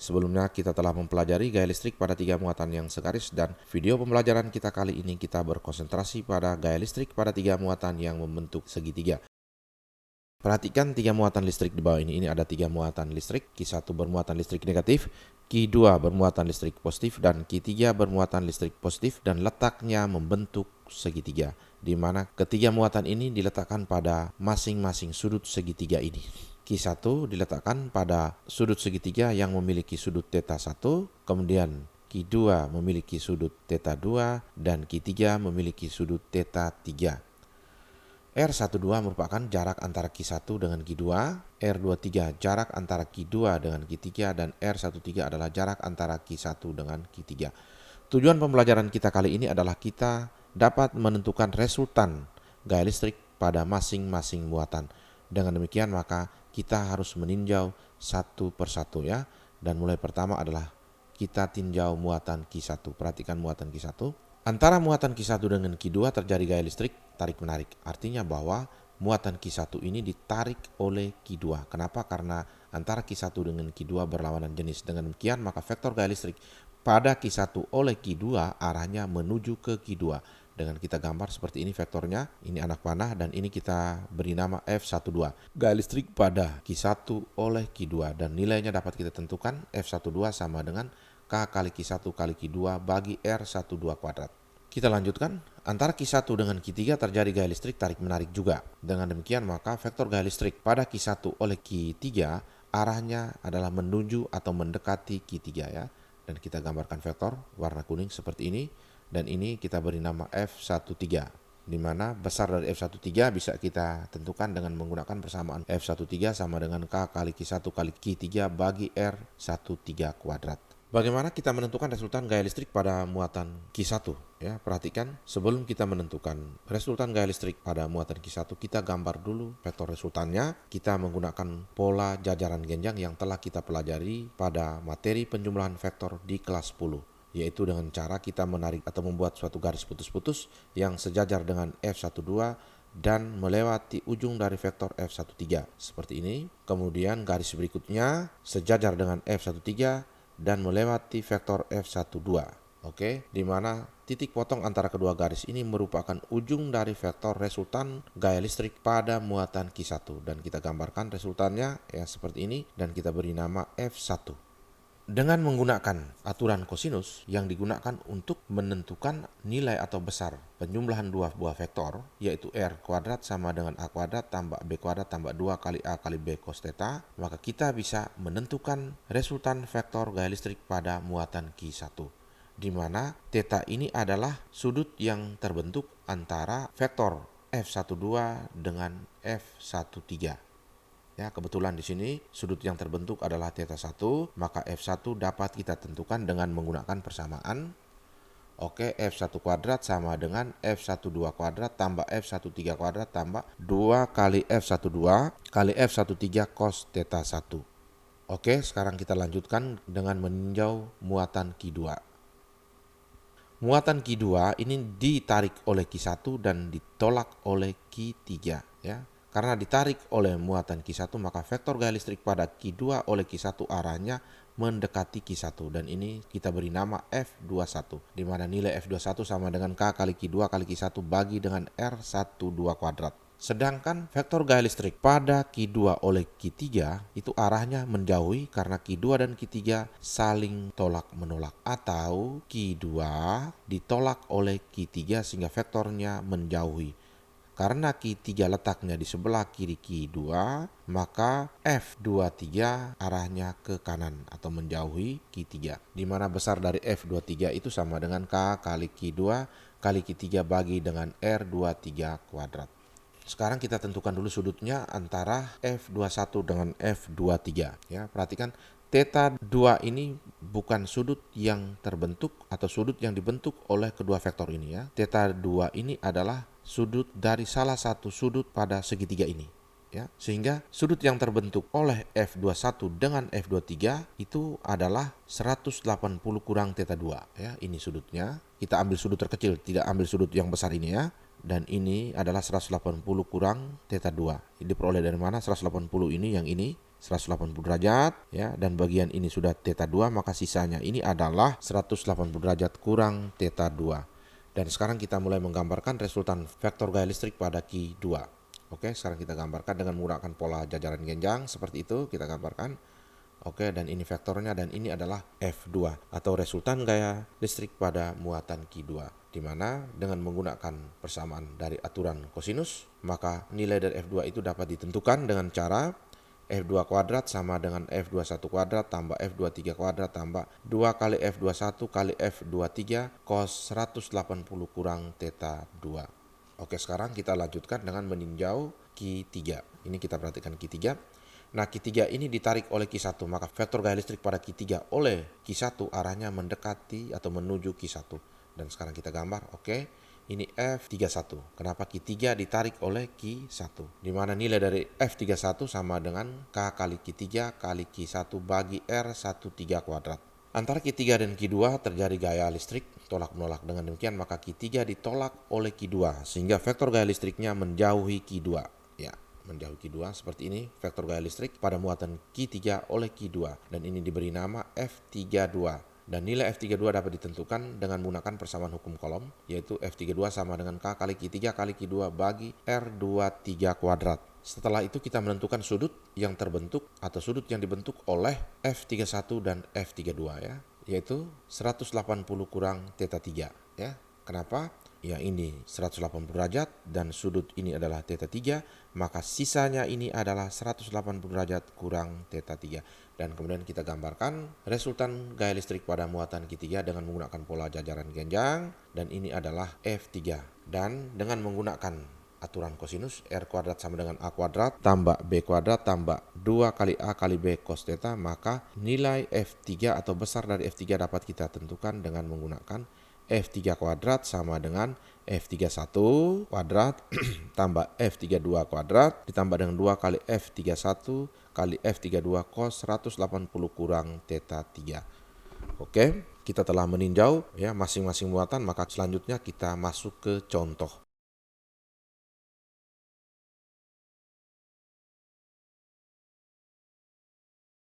Sebelumnya kita telah mempelajari gaya listrik pada 3 muatan yang segaris, dan video pembelajaran kita kali ini kita berkonsentrasi pada gaya listrik pada 3 muatan yang membentuk segitiga. Perhatikan 3 muatan listrik di bawah ini. Ini ada 3 muatan listrik. Q1 bermuatan listrik negatif, Q2 bermuatan listrik positif, dan Q3 bermuatan listrik positif, dan letaknya membentuk segitiga, di mana ketiga muatan ini diletakkan pada masing-masing sudut segitiga ini. Q1 diletakkan pada sudut segitiga yang memiliki sudut θ 1, kemudian Q2 memiliki sudut θ 2, dan Q3 memiliki sudut θ 3. R12 merupakan jarak antara Q1 dengan Q2, R23 jarak antara Q2 dengan Q3, dan R13 adalah jarak antara Q1 dengan Q3. Tujuan pembelajaran kita kali ini adalah kita dapat menentukan resultan gaya listrik pada masing-masing muatan. Dengan demikian maka kita harus meninjau satu persatu ya. Dan mulai pertama adalah kita tinjau muatan Q1. Perhatikan muatan Q1. Antara muatan Q1 dengan Q2 terjadi gaya listrik tarik-menarik. Artinya bahwa muatan Q1 ini ditarik oleh Q2. Kenapa? Karena antara Q1 dengan Q2 berlawanan jenis. Dengan demikian maka vektor gaya listrik pada Q1 oleh Q2 arahnya menuju ke Q2. Dengan kita gambar seperti ini vektornya, ini anak panah dan ini kita beri nama F12. Gaya listrik pada Q1 oleh Q2 dan nilainya dapat kita tentukan F12 sama dengan K kali Q1 kali Q2 bagi R12 kuadrat. Kita lanjutkan, antara Q1 dengan Q3 terjadi gaya listrik tarik-menarik juga. Dengan demikian maka vektor gaya listrik pada Q1 oleh Q3 arahnya adalah menuju atau mendekati Q3 ya. Dan kita gambarkan vektor warna kuning seperti ini, dan ini kita beri nama F13. Di mana besar dari F13 bisa kita tentukan dengan menggunakan persamaan F13 sama dengan K kali Q1 kali Q3 bagi R13 kuadrat. Bagaimana kita menentukan resultan gaya listrik pada muatan Q1? Ya, perhatikan sebelum kita menentukan resultan gaya listrik pada muatan Q1, kita gambar dulu vektor resultannya. Kita menggunakan pola jajaran genjang yang telah kita pelajari pada materi penjumlahan vektor di kelas 10. Yaitu dengan cara kita menarik atau membuat suatu garis putus-putus yang sejajar dengan F12 dan melewati ujung dari vektor F13 seperti ini. Kemudian garis berikutnya sejajar dengan F13 dan melewati vektor F12. Oke, di mana titik potong antara kedua garis ini merupakan ujung dari vektor resultan gaya listrik pada muatan Q1, dan kita gambarkan resultannya ya seperti ini dan kita beri nama F1. Dengan menggunakan aturan kosinus yang digunakan untuk menentukan nilai atau besar penjumlahan dua buah vektor, yaitu R kuadrat sama dengan A kuadrat tambah B kuadrat tambah 2 kali A kali B cos theta, maka kita bisa menentukan resultan vektor gaya listrik pada muatan Q1. Di mana theta ini adalah sudut yang terbentuk antara vektor F12 dengan F13. Ya, kebetulan di sini sudut yang terbentuk adalah θ 1, maka F1 dapat kita tentukan dengan menggunakan persamaan. Oke, F1 kuadrat sama dengan F12 kuadrat tambah F13 kuadrat tambah 2 kali F12 kali F13 cos θ 1. Oke, sekarang kita lanjutkan dengan meninjau muatan Q2. Muatan Q2 ini ditarik oleh Q1 dan ditolak oleh Q3 ya. Karena ditarik oleh muatan Q1 maka vektor gaya listrik pada Q2 oleh Q1 arahnya mendekati Q1, dan ini kita beri nama F21, di mana nilai F21 sama dengan K kali Q2 kali Q1 bagi dengan R12 kuadrat. Sedangkan vektor gaya listrik pada Q2 oleh Q3 itu arahnya menjauhi karena Q2 dan Q3 saling tolak-menolak, atau Q2 ditolak oleh Q3 sehingga vektornya menjauhi. Karena Q3 letaknya di sebelah kiri Q2, maka F23 arahnya ke kanan atau menjauhi Q3. Di mana besar dari F23 itu sama dengan K kali Q2 kali Q3 bagi dengan R23 kuadrat. Sekarang kita tentukan dulu sudutnya antara F21 dengan F23. Ya, perhatikan θ 2 ini bukan sudut yang terbentuk atau sudut yang dibentuk oleh kedua vektor ini ya. θ 2 ini adalah sudut dari salah satu sudut pada segitiga ini ya. Sehingga sudut yang terbentuk oleh F21 dengan F23 itu adalah 180 kurang θ 2 ya. Ini sudutnya. Kita ambil sudut terkecil, tidak ambil sudut yang besar ini ya. Dan ini adalah 180 kurang θ 2. Diperoleh dari mana 180 ini? Yang ini 180 derajat ya, dan bagian ini sudah theta 2, maka sisanya ini adalah 180 derajat kurang theta 2. Dan sekarang kita mulai menggambarkan resultan vektor gaya listrik pada Ki 2. Oke, sekarang kita gambarkan dengan menggunakan pola jajaran genjang seperti itu kita gambarkan. Oke, dan ini vektornya, dan ini adalah F2 atau resultan gaya listrik pada muatan Ki 2, di mana dengan menggunakan persamaan dari aturan kosinus, maka nilai dari F2 itu dapat ditentukan dengan cara F2 kuadrat sama dengan F21 kuadrat tambah F23 kuadrat tambah 2 kali F21 kali F23 cos 180 kurang theta 2. Oke, sekarang kita lanjutkan dengan meninjau Ki 3. Ini kita perhatikan Ki 3. Nah, Ki 3 ini ditarik oleh Ki 1, maka vektor gaya listrik pada Ki 3 oleh Ki 1 arahnya mendekati atau menuju Ki 1. Dan sekarang kita gambar, oke. Ini F31. Kenapa Ki 3 ditarik oleh Ki 1? Di mana nilai dari F31 sama dengan K kali Ki 3 kali Ki 1 bagi R13 kuadrat. Antara Ki 3 dan Ki 2 terjadi gaya listrik tolak-menolak. Dengan demikian maka Ki 3 ditolak oleh Ki 2 sehingga vektor gaya listriknya menjauhi Ki 2. Ya, menjauhi Ki 2 seperti ini vektor gaya listrik pada muatan Ki 3 oleh Ki 2, dan ini diberi nama F32. Dan nilai F32 dapat ditentukan dengan menggunakan persamaan hukum kolom, yaitu F32 sama dengan K kali Ki 3 kali Ki 2 bagi R23 kuadrat. Setelah itu kita menentukan sudut yang terbentuk atau sudut yang dibentuk oleh F31 dan F32 ya, yaitu 180 kurang theta 3 ya. Kenapa? Ya, ini 180 derajat dan sudut ini adalah theta 3, maka sisanya ini adalah 180 derajat kurang theta 3. Dan kemudian kita gambarkan resultan gaya listrik pada muatan Ki 3 dengan menggunakan pola jajaran genjang, dan ini adalah F3. Dan dengan menggunakan aturan kosinus, R kuadrat sama dengan A kuadrat tambah B kuadrat tambah 2 kali A kali B cos theta, maka nilai F3 atau besar dari F3 dapat kita tentukan dengan menggunakan F3 kuadrat sama dengan F31 kuadrat tambah F32 kuadrat ditambah dengan 2 kali F31 kali F32 cos 180 kurang theta 3. Oke, kita telah meninjau ya masing-masing muatan, maka selanjutnya kita masuk ke contoh.